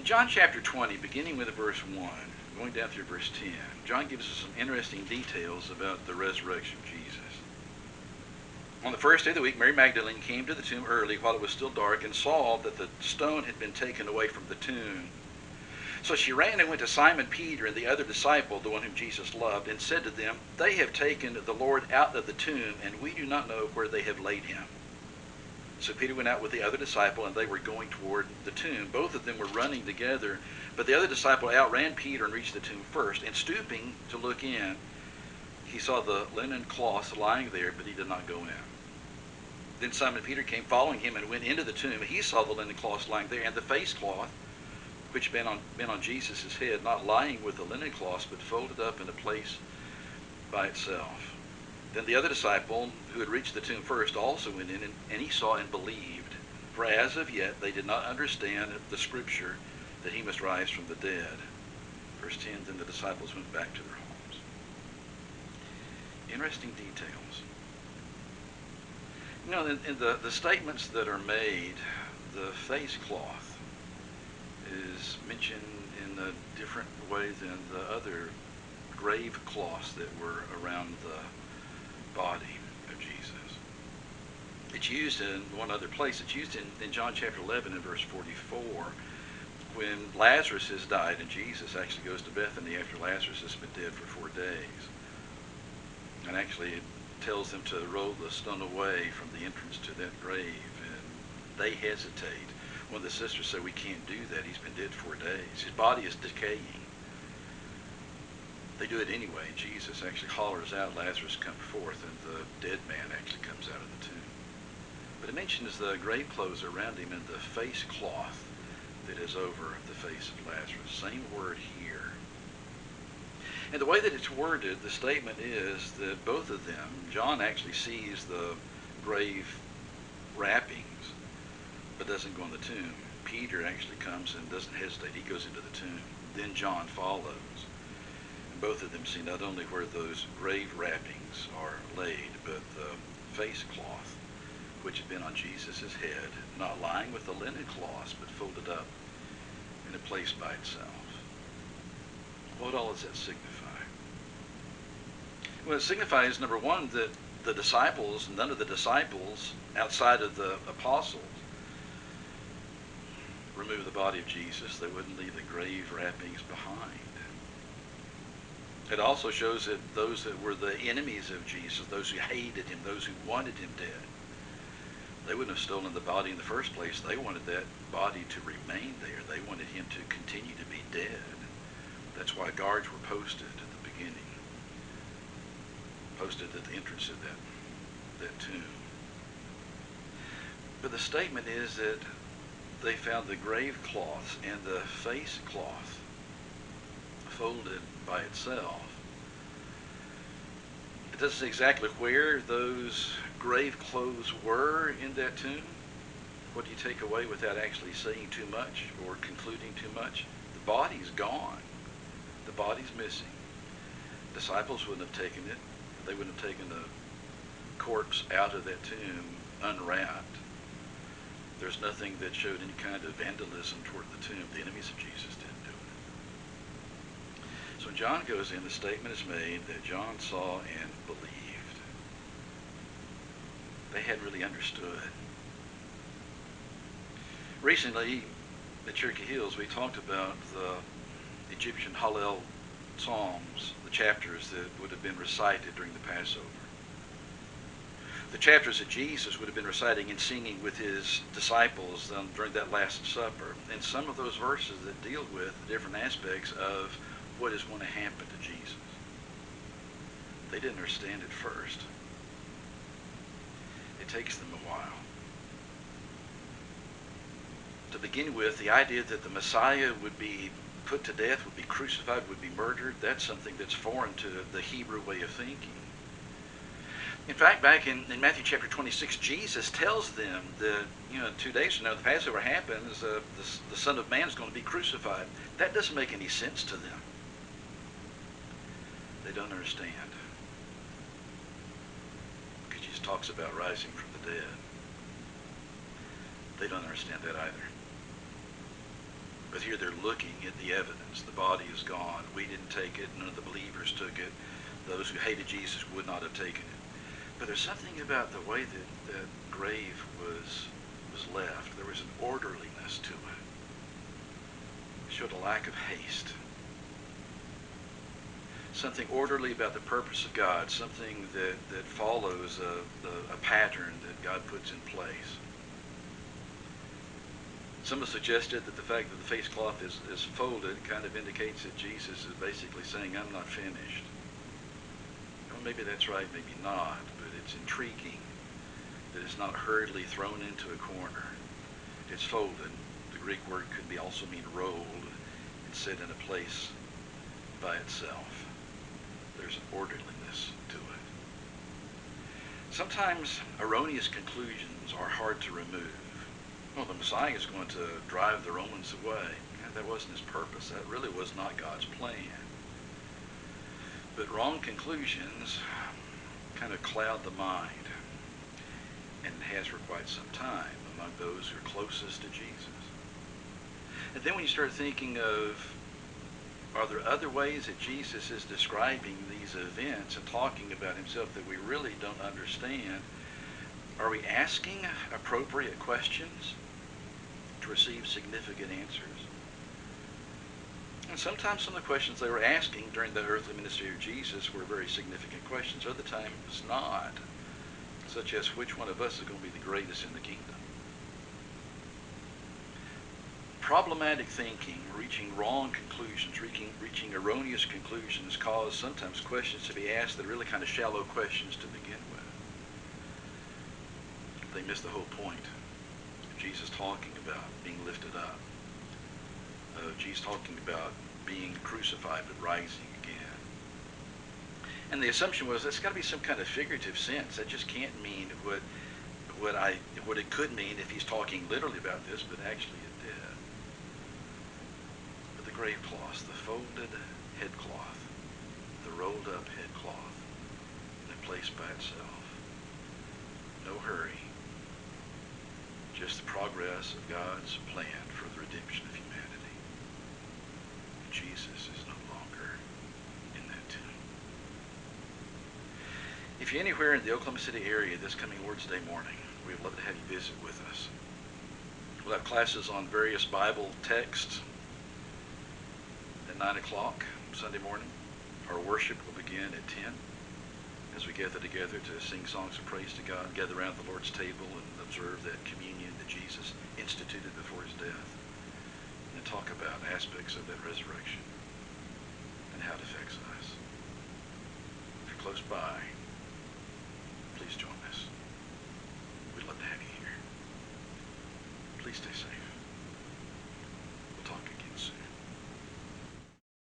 John chapter 20, beginning with verse 1, going down through verse 10, John gives us some interesting details about the resurrection of Jesus. On the first day of the week, Mary Magdalene came to the tomb early while it was still dark and saw that the stone had been taken away from the tomb. So she ran and went to Simon Peter and the other disciple, the one whom Jesus loved, and said to them, "They have taken the Lord out of the tomb, and we do not know where they have laid him." So Peter went out with the other disciple, and they were going toward the tomb. Both of them were running together, but the other disciple outran Peter and reached the tomb first. And stooping to look in, he saw the linen cloths lying there, but he did not go in. Then Simon Peter came following him and went into the tomb. He saw the linen cloths lying there, and the face cloth, which had been on Jesus' head, not lying with the linen cloths, but folded up in a place by itself. Then the other disciple, who had reached the tomb first, also went in, and he saw and believed. For as of yet they did not understand the scripture that he must rise from the dead. Verse 10, then the disciples went back to their homes. Interesting details. You know, in the statements that are made, the face cloth is mentioned in a different way than the other grave cloths that were around the body of Jesus. It's used in one other place. It's used in John chapter 11 and verse 44 when Lazarus has died and Jesus actually goes to Bethany after Lazarus has been dead for 4 days. And actually it tells them to roll the stone away from the entrance to that grave, and they hesitate. One of the sisters said, "We can't do that. He's been dead 4 days. His body is decaying." They do it anyway. Jesus actually hollers out, "Lazarus, come forth," and the dead man actually comes out of the tomb. But it mentions the grave clothes around him and the face cloth that is over the face of Lazarus. Same word here. And the way that it's worded, the statement is that both of them, John actually sees the grave wrappings, but doesn't go in the tomb. Peter actually comes and doesn't hesitate. He goes into the tomb. Then John follows. And both of them see not only where those grave wrappings are laid, but the face cloth, which had been on Jesus' head, not lying with the linen cloths, but folded up in a place by itself. What all does that signify? Well, it signifies, number one, that the disciples, none of the disciples outside of the apostles, remove the body of Jesus. They wouldn't leave the grave wrappings behind. It also shows that those that were the enemies of Jesus, those who hated him, those who wanted him dead, they wouldn't have stolen the body in the first place. They wanted that body to remain there. They wanted him to continue to be dead. That's why guards were posted at the beginning, posted at the entrance of that tomb. But the statement is that they found the grave cloths and the face cloth folded by itself. It doesn't say exactly where those grave clothes were in that tomb. What do you take away without actually saying too much or concluding too much? The body's gone. The body's missing. Disciples wouldn't have taken it. They wouldn't have taken the corpse out of that tomb unwrapped. There's nothing that showed any kind of vandalism toward the tomb. The enemies of Jesus didn't do it. So when John goes in, the statement is made that John saw and believed. They hadn't really understood. Recently, at Cherokee Hills, we talked about the Egyptian Hallel Psalms, the chapters that would have been recited during the Passover. The chapters that Jesus would have been reciting and singing with his disciples during that Last Supper. And some of those verses that deal with the different aspects of what is going to happen to Jesus. They didn't understand it first. It takes them a while. To begin with, the idea that the Messiah would be put to death, would be crucified, would be murdered, that's something that's foreign to the Hebrew way of thinking. In fact, back in Matthew chapter 26, Jesus tells them that, 2 days from now, the Passover happens, the Son of Man is going to be crucified. That doesn't make any sense to them. They don't understand. Because Jesus talks about rising from the dead. They don't understand that either. But here they're looking at the evidence. The body is gone. We didn't take it. None of the believers took it. Those who hated Jesus would not have taken it. But there's something about the way that that grave was left. There was an orderliness to it. It showed a lack of haste. Something orderly about the purpose of God, something that follows a pattern that God puts in place. Some have suggested that the fact that the face cloth is folded kind of indicates that Jesus is basically saying, I'm not finished. Well, maybe that's right, maybe not, but it's intriguing that it's not hurriedly thrown into a corner. It's folded. The Greek word could be also mean rolled and set in a place by itself. There's an orderliness to it. Sometimes erroneous conclusions are hard to remove. Well, the Messiah is going to drive the Romans away. That wasn't his purpose. That really was not God's plan. But wrong conclusions kind of cloud the mind, and it has for quite some time among those who are closest to Jesus. And then when you start thinking of, are there other ways that Jesus is describing these events and talking about himself that we really don't understand? Are we asking appropriate questions to receive significant answers? And sometimes some of the questions they were asking during the earthly ministry of Jesus were very significant questions. Other times not, such as which one of us is going to be the greatest in the kingdom. Problematic thinking, reaching wrong conclusions, reaching erroneous conclusions cause sometimes questions to be asked that are really kind of shallow questions to begin with. They miss the whole point of Jesus talking about being lifted up, of Jesus talking about being crucified but rising again. And the assumption was that's got to be some kind of figurative sense. That just can't mean what it could mean if he's talking literally about this, but actually it did. But the grave cloth, the folded headcloth, the rolled up headcloth, in a place by itself. No hurry. Just the progress of God's plan for the redemption of humanity. And Jesus is no longer in that tomb. If you're anywhere in the Oklahoma City area this coming Lord's Day morning, we'd love to have you visit with us. We'll have classes on various Bible texts at 9 o'clock Sunday morning. Our worship will begin at 10 as we gather together to sing songs of praise to God, gather around the Lord's table and observe that communion that Jesus instituted before his death, and talk about aspects of that resurrection and how it affects us. If you're close by, please join us. We'd love to have you here. Please stay safe.